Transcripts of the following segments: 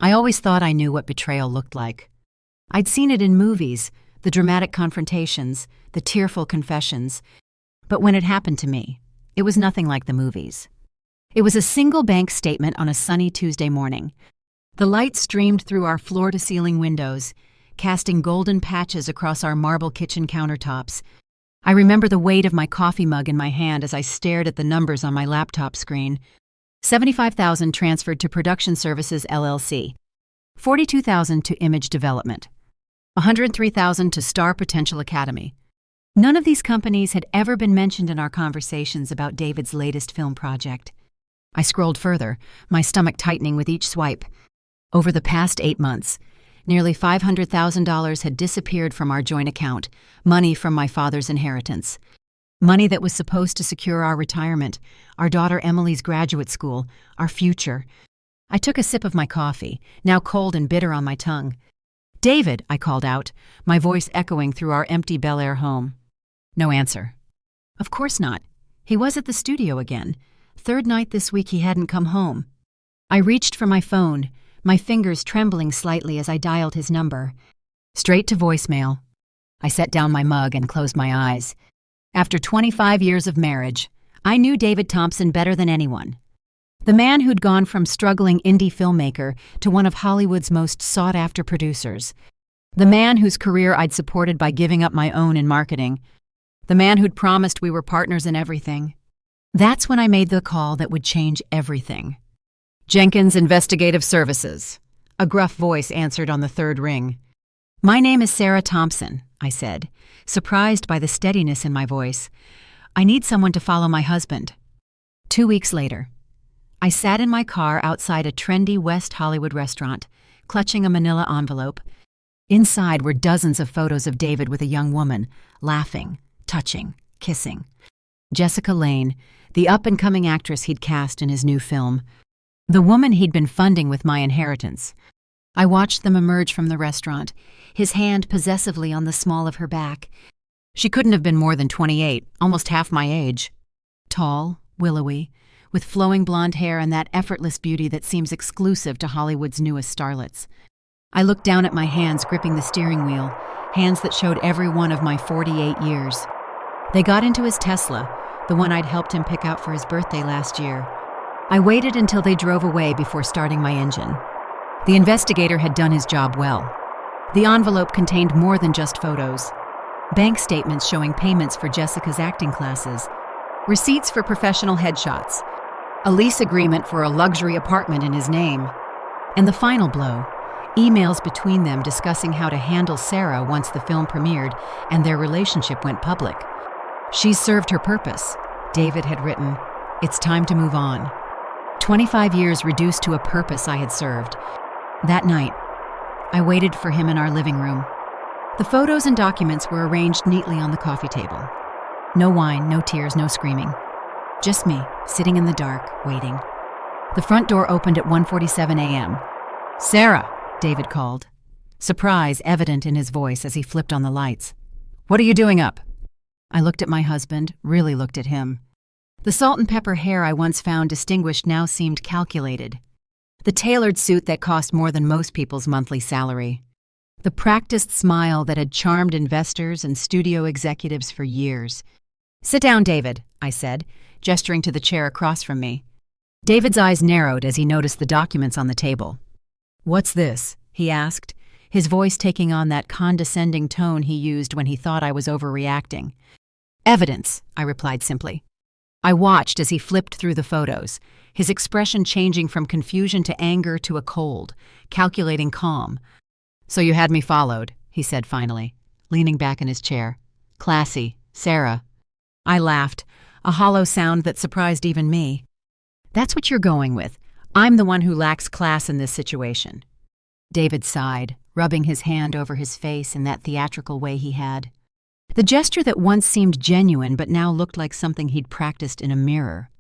I always thought I knew what betrayal looked like. I'd seen it in movies, the dramatic confrontations, the tearful confessions. But when it happened to me, it was nothing like the movies. It was a single bank statement on a sunny Tuesday morning. The light streamed through our floor-to-ceiling windows, casting golden patches across our marble kitchen countertops. I remember the weight of my coffee mug in my hand as I stared at the numbers on my laptop screen. $75,000 transferred to Production Services LLC, $42,000 to Image Development, $103,000 to Star Potential Academy. None of these companies had ever been mentioned in our conversations about David's latest film project. I scrolled further, my stomach tightening with each swipe. Over the past 8 months, nearly $500,000 had disappeared from our joint account, money from my father's inheritance. Money that was supposed to secure our retirement, our daughter Emily's graduate school, our future. I took a sip of my coffee, now cold and bitter on my tongue. "David," I called out, my voice echoing through our empty Bel Air home. No answer. Of course not. He was at the studio again. Third night this week he hadn't come home. I reached for my phone, my fingers trembling slightly as I dialed his number. Straight to voicemail. I set down my mug and closed my eyes. After 25 years of marriage, I knew David Thompson better than anyone. The man who'd gone from struggling indie filmmaker to one of Hollywood's most sought-after producers. The man whose career I'd supported by giving up my own in marketing. The man who'd promised we were partners in everything. That's when I made the call that would change everything. "Jenkins Investigative Services." A gruff voice answered on the third ring. "My name is Sarah Thompson," I said, surprised by the steadiness in my voice. "I need someone to follow my husband." 2 weeks later, I sat in my car outside a trendy West Hollywood restaurant, clutching a manila envelope. Inside were dozens of photos of David with a young woman, laughing, touching, kissing. Jessica Lange, the up-and-coming actress he'd cast in his new film. The woman he'd been funding with my inheritance. I watched them emerge from the restaurant, his hand possessively on the small of her back. She couldn't have been more than 28, almost half my age. Tall, willowy, with flowing blonde hair and that effortless beauty that seems exclusive to Hollywood's newest starlets. I looked down at my hands gripping the steering wheel, hands that showed every one of my 48 years. They got into his Tesla, the one I'd helped him pick out for his birthday last year. I waited until they drove away before starting my engine. The investigator had done his job well. The envelope contained more than just photos. Bank statements showing payments for Jessica's acting classes, receipts for professional headshots, a lease agreement for a luxury apartment in his name, and the final blow, emails between them discussing how to handle Sarah once the film premiered and their relationship went public. "She's served her purpose," David had written. "It's time to move on." 25 years reduced to a purpose I had served. That night, I waited for him in our living room. The photos and documents were arranged neatly on the coffee table. No wine, no tears, no screaming. Just me, sitting in the dark, waiting. The front door opened at 1:47 a.m. "Sarah," David called, surprise evident in his voice as he flipped on the lights. "What are you doing up?" I looked at my husband, really looked at him. The salt and pepper hair I once found distinguished now seemed calculated. The tailored suit that cost more than most people's monthly salary. The practiced smile that had charmed investors and studio executives for years. "Sit down, David," I said, gesturing to the chair across from me. David's eyes narrowed as he noticed the documents on the table. "What's this?" he asked, his voice taking on that condescending tone he used when he thought I was overreacting. "Evidence," I replied simply. I watched as he flipped through the photos, his expression changing from confusion to anger to a cold, calculating calm. "So you had me followed," he said finally, leaning back in his chair. "Classy, Sarah." I laughed, a hollow sound that surprised even me. "That's what you're going with. I'm the one who lacks class in this situation." David sighed, rubbing his hand over his face in that theatrical way he had. The gesture that once seemed genuine but now looked like something he'd practiced in a mirror.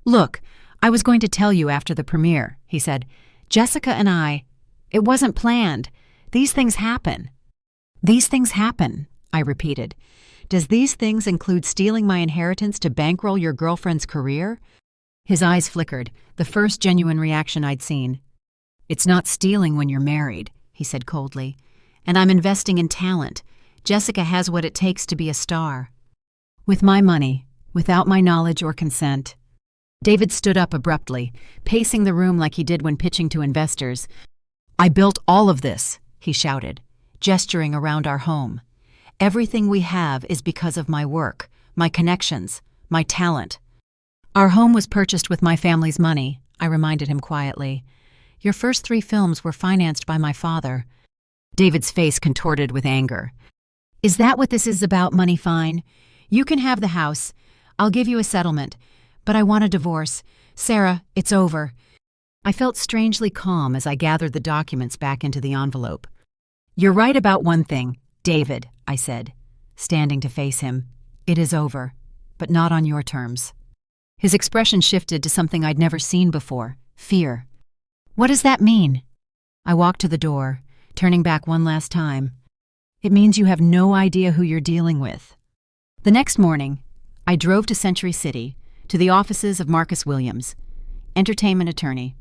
"Look, I was going to tell you after the premiere," he said. "Jessica and it wasn't planned. These things happen." "These things happen," I repeated. "Does these things include stealing my inheritance to bankroll your girlfriend's career?" His eyes flickered, the first genuine reaction I'd seen. It's not stealing when you're married, he said coldly. And I'm investing in talent. Jessica has what it takes to be a star. With my money, without my knowledge or consent. David stood up abruptly, pacing the room like he did when pitching to investors. I built all of this, he shouted, gesturing around our home. Everything we have is because of my work, my connections, my talent. Our home was purchased with my family's money, I reminded him quietly. Your first 3 films were financed by my father. David's face contorted with anger. Is that what this is about, money fine? You can have the house. I'll give you a settlement. But I want a divorce. Sarah, it's over. I felt strangely calm as I gathered the documents back into the envelope. You're right about one thing, David, I said, standing to face him. It is over, but not on your terms. His expression shifted to something I'd never seen before, fear. What does that mean? I walked to the door, turning back one last time. It means you have no idea who you're dealing with. The next morning, I drove to Century City, to the offices of Marcus Williams, entertainment attorney.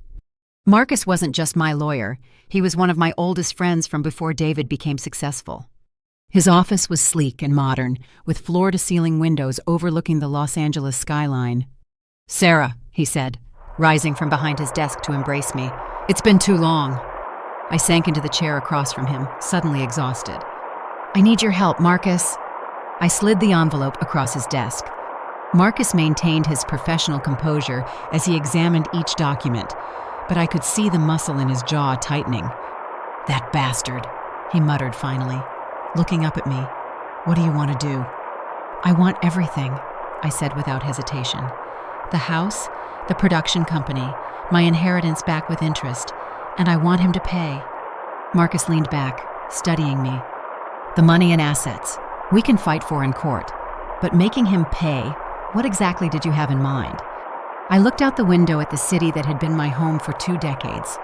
Marcus wasn't just my lawyer, he was one of my oldest friends from before David became successful. His office was sleek and modern, with floor-to-ceiling windows overlooking the Los Angeles skyline. Sarah, he said, rising from behind his desk to embrace me. It's been too long. I sank into the chair across from him, suddenly exhausted. I need your help, Marcus. I slid the envelope across his desk. Marcus maintained his professional composure as he examined each document, but I could see the muscle in his jaw tightening. That bastard, he muttered finally, looking up at me. What do you want to do? I want everything, I said without hesitation. The house, the production company, my inheritance back with interest, and I want him to pay. Marcus leaned back, studying me. The money and assets, we can fight for in court, but making him pay, what exactly did you have in mind? I looked out the window at the city that had been my home for 2 decades.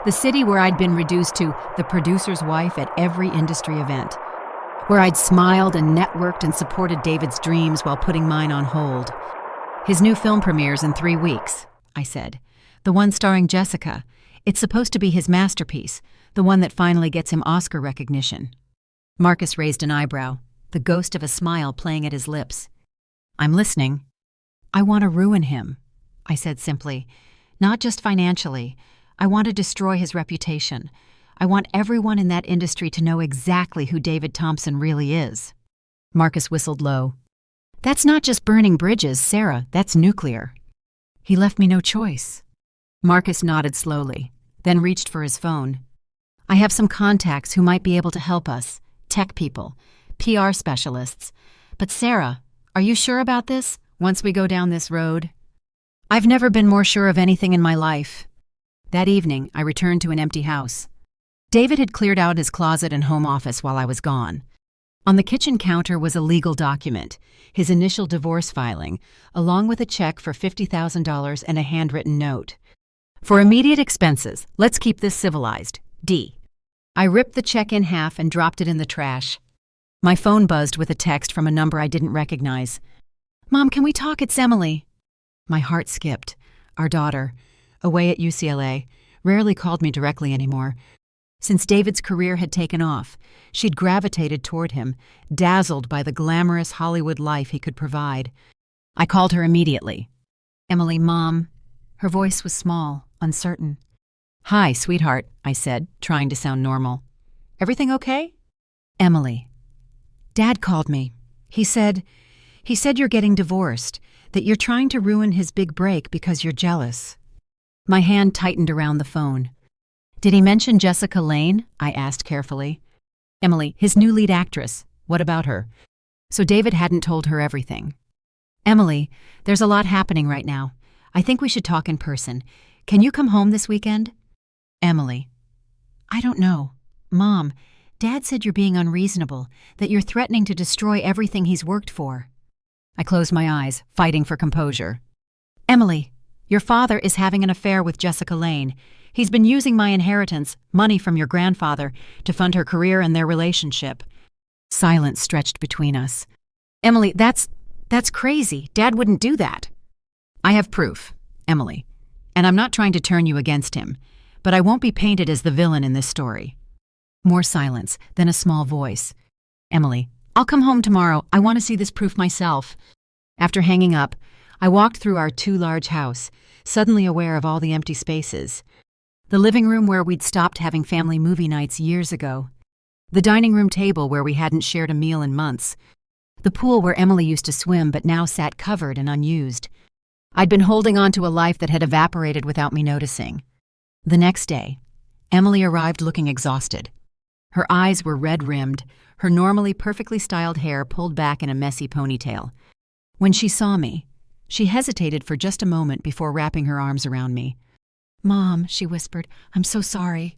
The city where I'd been reduced to the producer's wife at every industry event. Where I'd smiled and networked and supported David's dreams while putting mine on hold. His new film premieres in 3 weeks, I said. The one starring Jessica. It's supposed to be his masterpiece, the one that finally gets him Oscar recognition. Marcus raised an eyebrow, the ghost of a smile playing at his lips. I'm listening. I want to ruin him, I said simply. Not just financially. I want to destroy his reputation. I want everyone in that industry to know exactly who David Thompson really is. Marcus whistled low. That's not just burning bridges, Sarah. That's nuclear. He left me no choice. Marcus nodded slowly, then reached for his phone. I have some contacts who might be able to help us. Tech people, PR specialists. But Sarah, are you sure about this, once we go down this road? I've never been more sure of anything in my life. That evening, I returned to an empty house. David had cleared out his closet and home office while I was gone. On the kitchen counter was a legal document, his initial divorce filing, along with a check for $50,000 and a handwritten note. For immediate expenses, let's keep this civilized. D. I ripped the check in half and dropped it in the trash. My phone buzzed with a text from a number I didn't recognize. Mom, can we talk? It's Emily. My heart skipped. Our daughter, away at UCLA, rarely called me directly anymore. Since David's career had taken off, she'd gravitated toward him, dazzled by the glamorous Hollywood life he could provide. I called her immediately. Emily, Mom. Her voice was small, uncertain. Hi, sweetheart, I said, trying to sound normal. Everything okay? Emily. Dad called me. He said you're getting divorced, that you're trying to ruin his big break because you're jealous. My hand tightened around the phone. Did he mention Jessica Lange? I asked carefully. Emily, his new lead actress. What about her? So David hadn't told her everything. Emily, there's a lot happening right now. I think we should talk in person. Can you come home this weekend? Emily. I don't know. Mom, Dad said you're being unreasonable, that you're threatening to destroy everything he's worked for. I closed my eyes, fighting for composure. Emily, your father is having an affair with Jessica Lange. He's been using my inheritance, money from your grandfather, to fund her career and their relationship. Silence stretched between us. Emily, that's crazy. Dad wouldn't do that. I have proof, Emily, and I'm not trying to turn you against him, but I won't be painted as the villain in this story. More silence, then a small voice. Emily, I'll come home tomorrow. I want to see this proof myself. After hanging up, I walked through our too-large house, suddenly aware of all the empty spaces. The living room where we'd stopped having family movie nights years ago. The dining room table where we hadn't shared a meal in months. The pool where Emily used to swim but now sat covered and unused. I'd been holding on to a life that had evaporated without me noticing. The next day, Emily arrived looking exhausted. Her eyes were red-rimmed, her normally perfectly styled hair pulled back in a messy ponytail. When she saw me, she hesitated for just a moment before wrapping her arms around me. "Mom," she whispered, "I'm so sorry."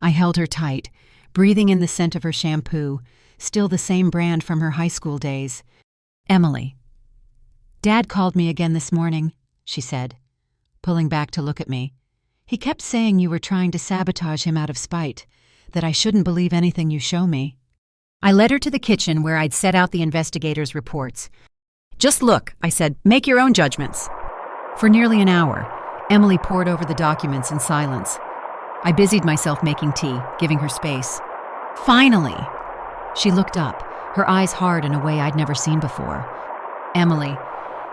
I held her tight, breathing in the scent of her shampoo, still the same brand from her high school days. "Emily, Dad called me again this morning," she said, pulling back to look at me. "He kept saying you were trying to sabotage him out of spite, that I shouldn't believe anything you show me." I led her to the kitchen where I'd set out the investigators' reports. "Just look," I said, "make your own judgments." For nearly an hour, Emily pored over the documents in silence. I busied myself making tea, giving her space. Finally! She looked up, her eyes hard in a way I'd never seen before. "Emily,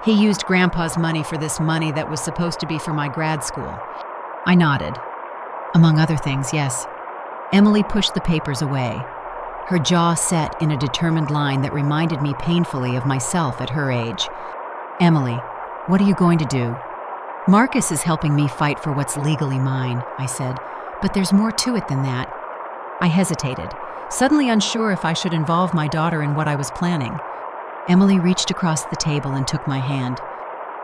he used Grandpa's money for this money that was supposed to be for my grad school." I nodded. "Among other things, yes." Emily pushed the papers away, her jaw set in a determined line that reminded me painfully of myself at her age. "Emily, what are you going to do?" "Marcus is helping me fight for what's legally mine," I said, "but there's more to it than that." I hesitated, suddenly unsure if I should involve my daughter in what I was planning. Emily reached across the table and took my hand.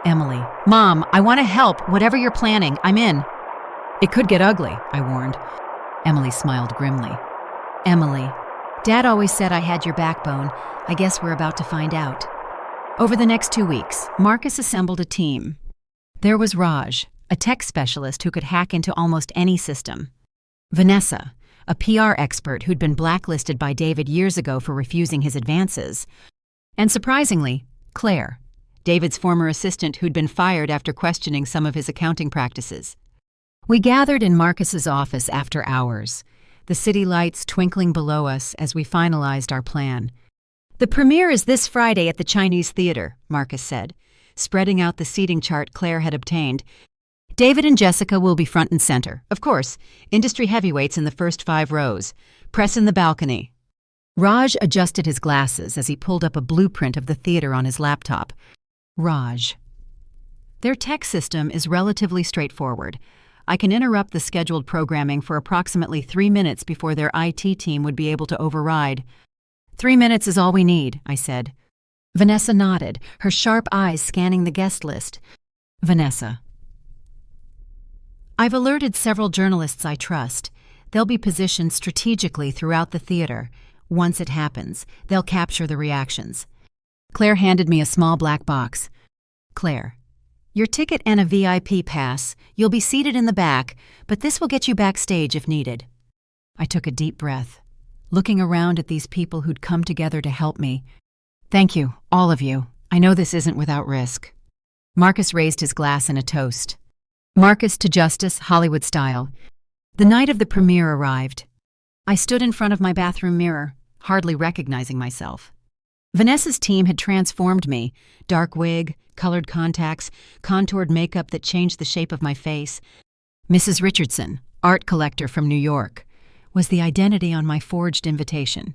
"Emily, Mom, I want to help. Whatever you're planning, I'm in." "It could get ugly," I warned. Emily smiled grimly. "Emily, Dad always said I had your backbone. I guess we're about to find out." Over the next 2 weeks, Marcus assembled a team. There was Raj, a tech specialist who could hack into almost any system. Vanessa, a PR expert who'd been blacklisted by David years ago for refusing his advances. And surprisingly, Claire, David's former assistant who'd been fired after questioning some of his accounting practices. We gathered in Marcus's office after hours, the city lights twinkling below us as we finalized our plan. "The premiere is this Friday at the Chinese Theater," Marcus said, spreading out the seating chart Claire had obtained. "David and Jessica will be front and center. Of course, industry heavyweights in the first 5 rows. Press in the balcony." Raj adjusted his glasses as he pulled up a blueprint of the theater on his laptop. Raj. Their tech system is relatively straightforward. I can interrupt the scheduled programming for approximately 3 minutes before their IT team would be able to override. 3 minutes is all we need," I said. Vanessa nodded, her sharp eyes scanning the guest list. Vanessa. "I've alerted several journalists I trust. They'll be positioned strategically throughout the theater. Once it happens, they'll capture the reactions." Claire handed me a small black box. "Claire, your ticket and a VIP pass. You'll be seated in the back, but this will get you backstage if needed." I took a deep breath, looking around at these people who'd come together to help me. "Thank you, all of you. I know this isn't without risk." Marcus raised his glass in a toast. Marcus to justice, Hollywood style. The night of the premiere arrived. I stood in front of my bathroom mirror, hardly recognizing myself. Vanessa's team had transformed me. Dark wig, colored contacts, contoured makeup that changed the shape of my face. Mrs. Richardson, art collector from New York, was the identity on my forged invitation.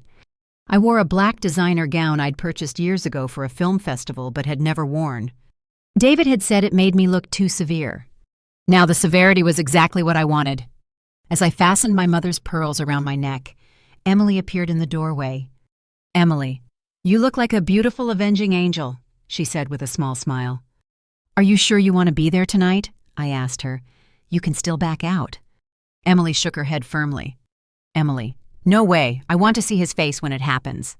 I wore a black designer gown I'd purchased years ago for a film festival but had never worn. David had said it made me look too severe. Now the severity was exactly what I wanted. As I fastened my mother's pearls around my neck, Emily appeared in the doorway. "Emily, you look like a beautiful avenging angel," she said with a small smile. "Are you sure you want to be there tonight?" I asked her. "You can still back out." Emily shook her head firmly. "Emily, no way. I want to see his face when it happens."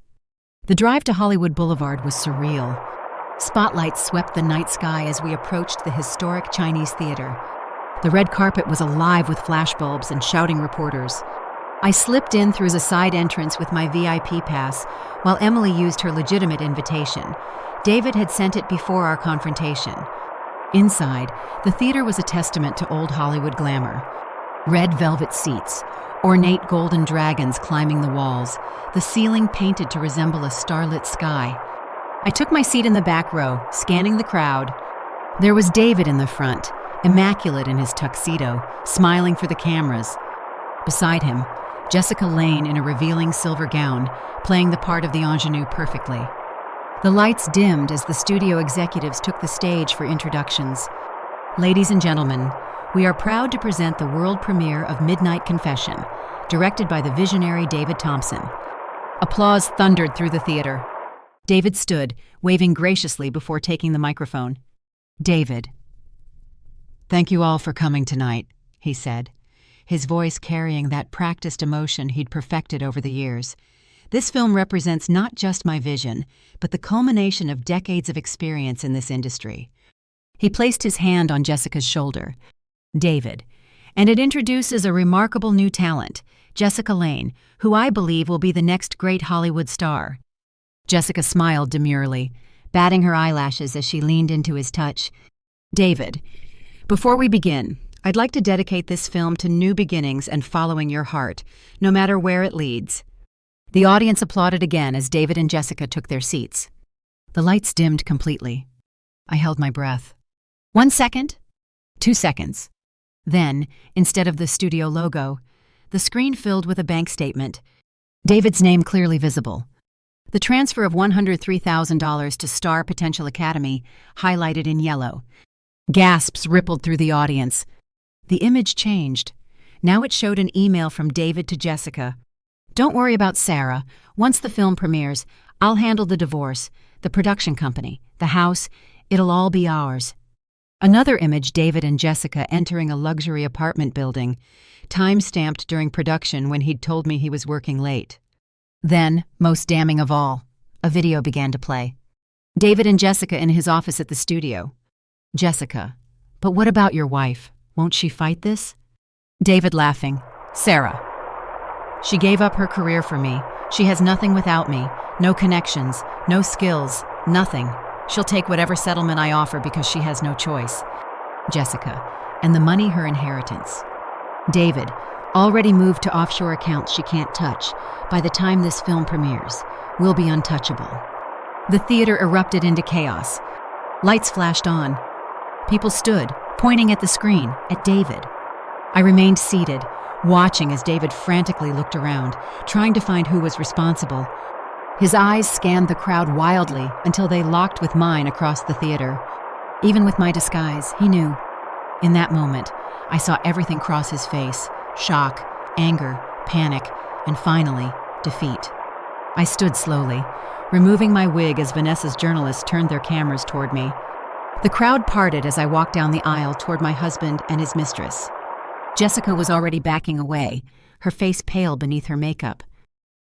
The drive to Hollywood Boulevard was surreal. Spotlights swept the night sky as we approached the historic Chinese Theater. The red carpet was alive with flashbulbs and shouting reporters. I slipped in through the side entrance with my VIP pass, while Emily used her legitimate invitation. David had sent it before our confrontation. Inside, the theater was a testament to old Hollywood glamour. Red velvet seats, ornate golden dragons climbing the walls, the ceiling painted to resemble a starlit sky. I took my seat in the back row, scanning the crowd. There was David in the front, immaculate in his tuxedo, smiling for the cameras. Beside him, Jessica Lange in a revealing silver gown, playing the part of the ingenue perfectly. The lights dimmed as the studio executives took the stage for introductions. Ladies and gentlemen, we are proud to present the world premiere of Midnight Confession, directed by the visionary David Thompson. Applause thundered through the theater. David stood, waving graciously before taking the microphone. David. "Thank you all for coming tonight," he said, his voice carrying that practiced emotion he'd perfected over the years. "This film represents not just my vision, but the culmination of decades of experience in this industry." He placed his hand on Jessica's shoulder. "David, and it introduces a remarkable new talent, Jessica Lange, who I believe will be the next great Hollywood star." Jessica smiled demurely, batting her eyelashes as she leaned into his touch. "David, before we begin, I'd like to dedicate this film to new beginnings and following your heart, no matter where it leads." The audience applauded again as David and Jessica took their seats. The lights dimmed completely. I held my breath. 1 second. 2 seconds. Then, instead of the studio logo, the screen filled with a bank statement. David's name clearly visible. The transfer of $103,000 to Star Potential Academy, highlighted in yellow. Gasps rippled through the audience. The image changed. Now it showed an email from David to Jessica. "Don't worry about Sarah. Once the film premieres, I'll handle the divorce, the production company, the house. It'll all be ours." Another image, David and Jessica entering a luxury apartment building, time-stamped during production when he'd told me he was working late. Then, most damning of all, a video began to play. David and Jessica in his office at the studio. Jessica, "But what about your wife? Won't she fight this?" David laughing. "Sarah. She gave up her career for me. She has nothing without me, no connections, no skills, nothing. She'll take whatever settlement I offer because she has no choice." Jessica, "And the money her inheritance." David, "Already moved to offshore accounts she can't touch. By the time this film premieres, we'll be untouchable." The theater erupted into chaos. Lights flashed on. People stood, pointing at the screen, at David. I remained seated, watching as David frantically looked around, trying to find who was responsible. His eyes scanned the crowd wildly until they locked with mine across the theater. Even with my disguise, he knew. In that moment, I saw everything cross his face: shock, anger, panic, and finally, defeat. I stood slowly, removing my wig as Vanessa's journalists turned their cameras toward me. The crowd parted as I walked down the aisle toward my husband and his mistress. Jessica was already backing away, her face pale beneath her makeup.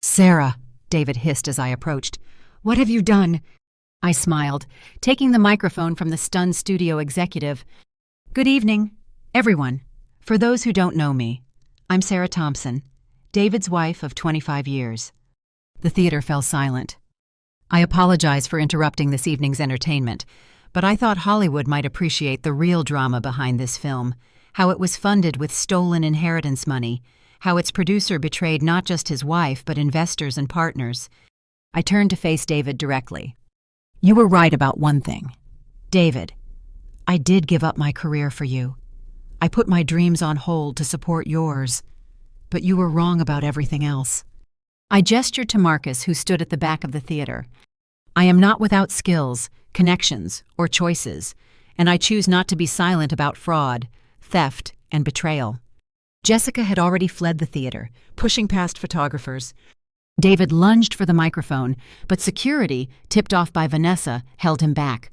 "Sarah," David hissed as I approached. "What have you done?" I smiled, taking the microphone from the stunned studio executive. "Good evening, everyone. For those who don't know me, I'm Sarah Thompson, David's wife of 25 years. The theater fell silent. I apologize for interrupting this evening's entertainment, but I thought Hollywood might appreciate the real drama behind this film, how it was funded with stolen inheritance money, how its producer betrayed not just his wife but investors and partners. I turned to face David directly. "You were right about one thing. David, I did give up my career for you. I put my dreams on hold to support yours. But you were wrong about everything else." I gestured to Marcus, who stood at the back of the theater. "I am not without skills, connections, or choices, and I choose not to be silent about fraud, theft, and betrayal." Jessica had already fled the theater, pushing past photographers. David lunged for the microphone, but security, tipped off by Vanessa, held him back.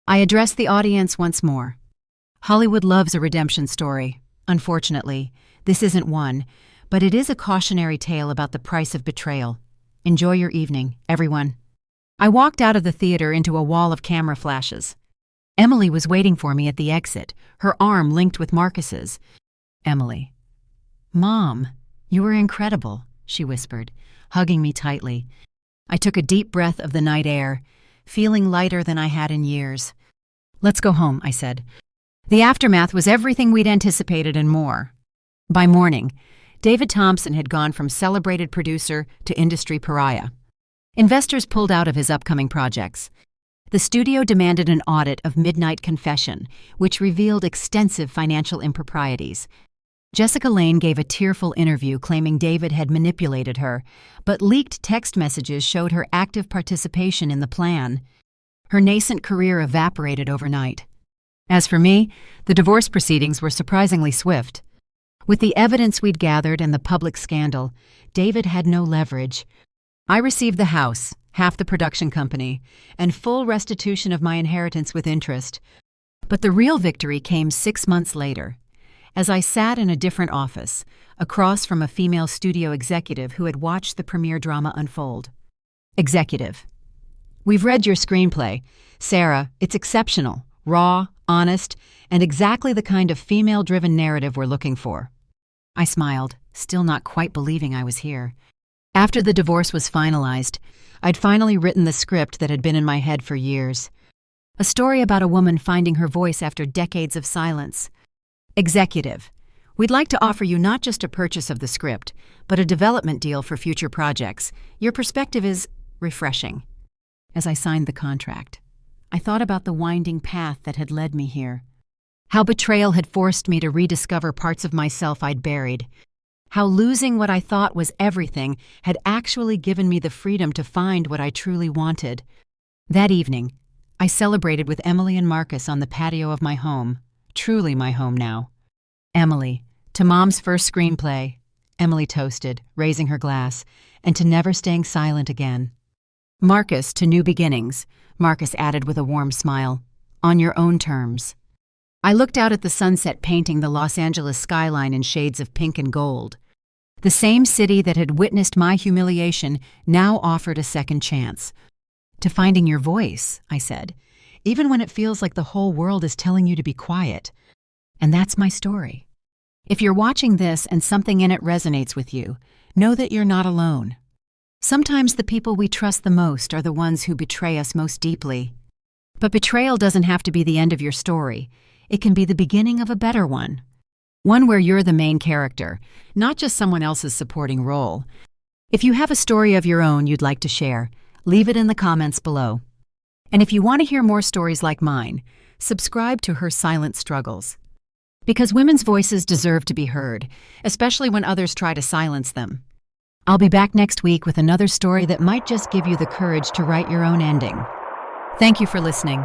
I addressed the audience once more. Hollywood loves a redemption story. Unfortunately, this isn't one, but it is a cautionary tale about the price of betrayal. Enjoy your evening, everyone. I walked out of the theater into a wall of camera flashes. Emily was waiting for me at the exit, her arm linked with Marcus's. Emily. "Mom, you were incredible," she whispered, hugging me tightly. I took a deep breath of the night air, feeling lighter than I had in years. "Let's go home," I said. The aftermath was everything we'd anticipated and more. By morning, David Thompson had gone from celebrated producer to industry pariah. Investors pulled out of his upcoming projects. The studio demanded an audit of Midnight Confession, which revealed extensive financial improprieties. Jessica Lange gave a tearful interview claiming David had manipulated her, but leaked text messages showed her active participation in the plan. Her nascent career evaporated overnight. As for me, the divorce proceedings were surprisingly swift. With the evidence we'd gathered and the public scandal, David had no leverage. I received the house, half the production company, and full restitution of my inheritance with interest. But the real victory came 6 months later, as I sat in a different office, across from a female studio executive who had watched the premiere drama unfold. Executive: "We've read your screenplay. Sarah, it's exceptional, raw, honest, and exactly the kind of female-driven narrative we're looking for." I smiled, still not quite believing I was here. After the divorce was finalized, I'd finally written the script that had been in my head for years. A story about a woman finding her voice after decades of silence. Executive: "We'd like to offer you not just a purchase of the script, but a development deal for future projects. Your perspective is refreshing." As I signed the contract, I thought about the winding path that had led me here. How betrayal had forced me to rediscover parts of myself I'd buried. How losing what I thought was everything had actually given me the freedom to find what I truly wanted. That evening, I celebrated with Emily and Marcus on the patio of my home, truly my home now. "Emily, to Mom's first screenplay," Emily toasted, raising her glass, "and to never staying silent again." "Marcus, to new beginnings," Marcus added with a warm smile, "on your own terms." I looked out at the sunset painting the Los Angeles skyline in shades of pink and gold. The same city that had witnessed my humiliation now offered a second chance. "To finding your voice," I said, "even when it feels like the whole world is telling you to be quiet." And that's my story. If you're watching this and something in it resonates with you, know that you're not alone. Sometimes the people we trust the most are the ones who betray us most deeply. But betrayal doesn't have to be the end of your story. It can be the beginning of a better one. One where you're the main character, not just someone else's supporting role. If you have a story of your own you'd like to share, leave it in the comments below. And if you want to hear more stories like mine, subscribe to Her Silent Struggles. Because women's voices deserve to be heard, especially when others try to silence them. I'll be back next week with another story that might just give you the courage to write your own ending. Thank you for listening.